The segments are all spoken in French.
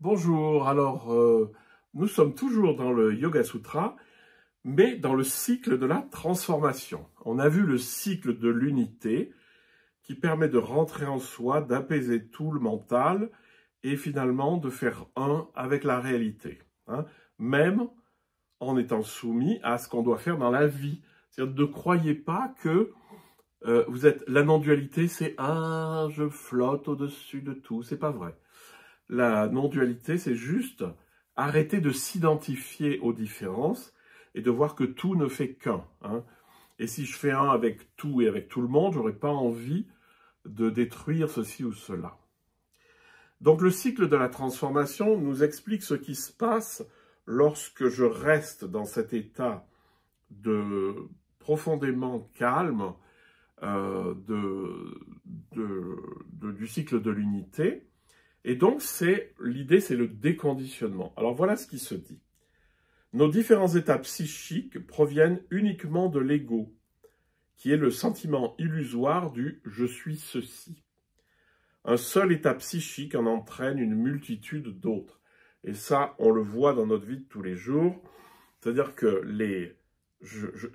Bonjour, nous sommes toujours dans le Yoga Sutra, mais dans le cycle de la transformation. On a vu le cycle de l'unité qui permet de rentrer en soi, d'apaiser tout le mental et finalement de faire un avec la réalité, hein, même en étant soumis à ce qu'on doit faire dans la vie. C'est-à-dire, ne croyez pas que vous êtes la non-dualité, c'est « ah, je flotte au-dessus de tout », c'est pas vrai. La non-dualité, c'est juste arrêter de s'identifier aux différences et de voir que tout ne fait qu'un, hein. Et si je fais un avec tout et avec tout le monde, j'aurais pas envie de détruire ceci ou cela. Donc le cycle de la transformation nous explique ce qui se passe lorsque je reste dans cet état de profondément calme du cycle de l'unité. Et donc, l'idée, c'est le déconditionnement. Alors, voilà ce qui se dit. Nos différents états psychiques proviennent uniquement de l'ego, qui est le sentiment illusoire du « je suis ceci ». Un seul état psychique en entraîne une multitude d'autres. Et ça, on le voit dans notre vie de tous les jours. C'est-à-dire que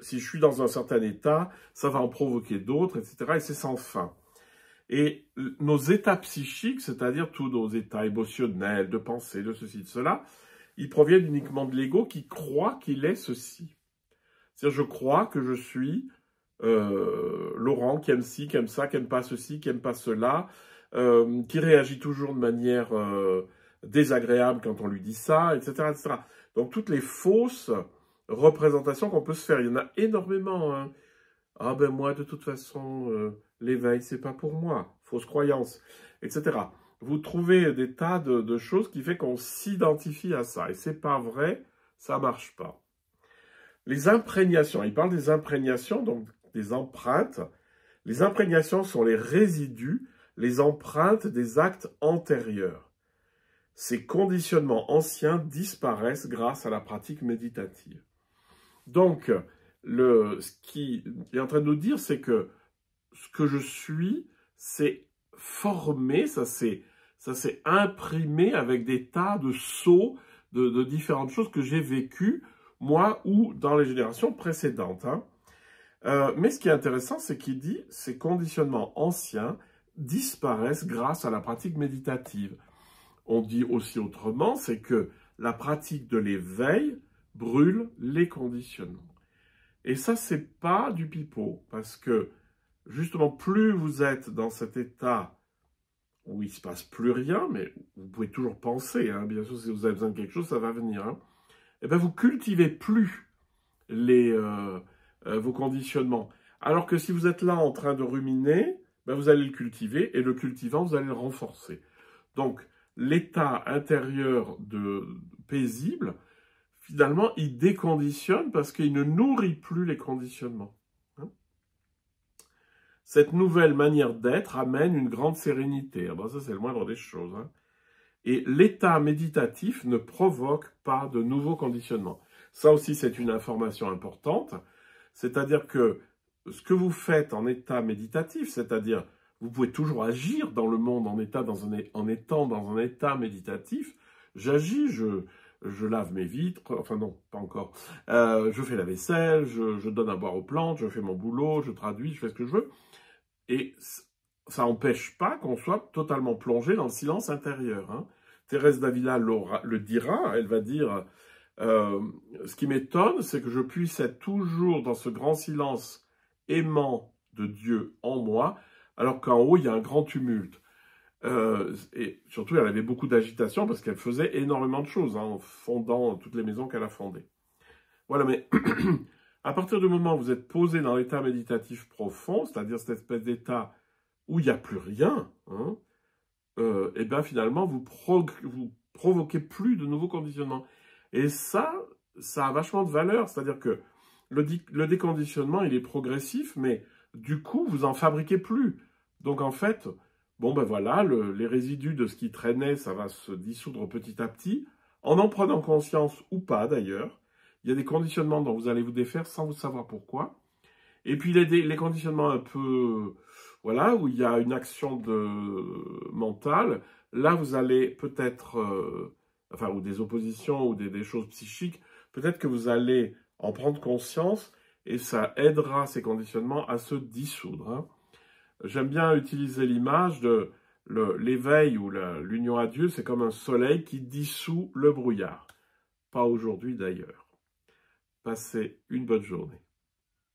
si je suis dans un certain état, ça va en provoquer d'autres, etc. Et c'est sans fin. Et nos états psychiques, c'est-à-dire tous nos états émotionnels, de pensée, de ceci, de cela, ils proviennent uniquement de l'ego qui croit qu'il est ceci. C'est-à-dire, je crois que je suis Laurent qui aime ci, qui aime ça, qui aime pas ceci, qui aime pas cela, qui réagit toujours de manière désagréable quand on lui dit ça, etc., etc. Donc, toutes les fausses représentations qu'on peut se faire, il y en a énormément, hein. Ah ben moi, de toute façon, l'éveil, c'est pas pour moi. Fausse croyance, etc. Vous trouvez des tas de choses qui fait qu'on s'identifie à ça. Et c'est pas vrai, ça marche pas. Les imprégnations, il parle des imprégnations, donc des empreintes. Les imprégnations sont les résidus, les empreintes des actes antérieurs. Ces conditionnements anciens disparaissent grâce à la pratique méditative. Donc, ce qu'il est en train de nous dire, c'est que ce que je suis, c'est formé, ça s'est imprimé avec des tas de sauts de différentes choses que j'ai vécues, moi ou dans les générations précédentes, hein. Mais ce qui est intéressant, c'est qu'il dit ces conditionnements anciens disparaissent grâce à la pratique méditative. On dit aussi autrement, c'est que la pratique de l'éveil brûle les conditionnements. Et ça, c'est pas du pipeau, parce que, justement, plus vous êtes dans cet état où il ne se passe plus rien, mais vous pouvez toujours penser, hein, bien sûr, si vous avez besoin de quelque chose, ça va venir, hein, et bien vous cultivez plus vos conditionnements. Alors que si vous êtes là en train de ruminer, ben vous allez le cultiver, et le cultivant, vous allez le renforcer. Donc, l'état intérieur paisible, finalement, il déconditionne parce qu'il ne nourrit plus les conditionnements. Cette nouvelle manière d'être amène une grande sérénité. Ah ben ça, c'est le moindre des choses, hein. Et l'état méditatif ne provoque pas de nouveaux conditionnements. Ça aussi, c'est une information importante. C'est-à-dire que ce que vous faites en état méditatif, c'est-à-dire vous pouvez toujours agir dans le monde en étant dans un état méditatif. J'agis, je lave mes vitres, enfin non, pas encore. Je fais la vaisselle, je donne à boire aux plantes, je fais mon boulot, je traduis, je fais ce que je veux. Et ça n'empêche pas qu'on soit totalement plongé dans le silence intérieur, hein. Thérèse d'Avila le dira, elle va dire ce qui m'étonne, c'est que je puisse être toujours dans ce grand silence aimant de Dieu en moi, alors qu'en haut, il y a un grand tumulte. Et surtout, elle avait beaucoup d'agitation parce qu'elle faisait énormément de choses, hein, en fondant toutes les maisons qu'elle a fondées. Voilà, mais à partir du moment où vous êtes posé dans l'état méditatif profond, c'est-à-dire cette espèce d'état où il n'y a plus rien, hein, et bien finalement, vous provoquez plus de nouveaux conditionnements. Et ça a vachement de valeur, c'est-à-dire que le déconditionnement, il est progressif, mais du coup, vous en fabriquez plus. Donc en fait, bon ben voilà, les résidus de ce qui traînait, ça va se dissoudre petit à petit, en prenant conscience ou pas d'ailleurs. Il y a des conditionnements dont vous allez vous défaire sans vous savoir pourquoi. Et puis les conditionnements un peu, voilà, où il y a une action mentale, là vous allez peut-être, enfin, ou des oppositions ou des choses psychiques, peut-être que vous allez en prendre conscience et ça aidera ces conditionnements à se dissoudre. Hein. J'aime bien utiliser l'image de l'éveil ou l'union à Dieu, c'est comme un soleil qui dissout le brouillard. Pas aujourd'hui d'ailleurs. Passez une bonne journée.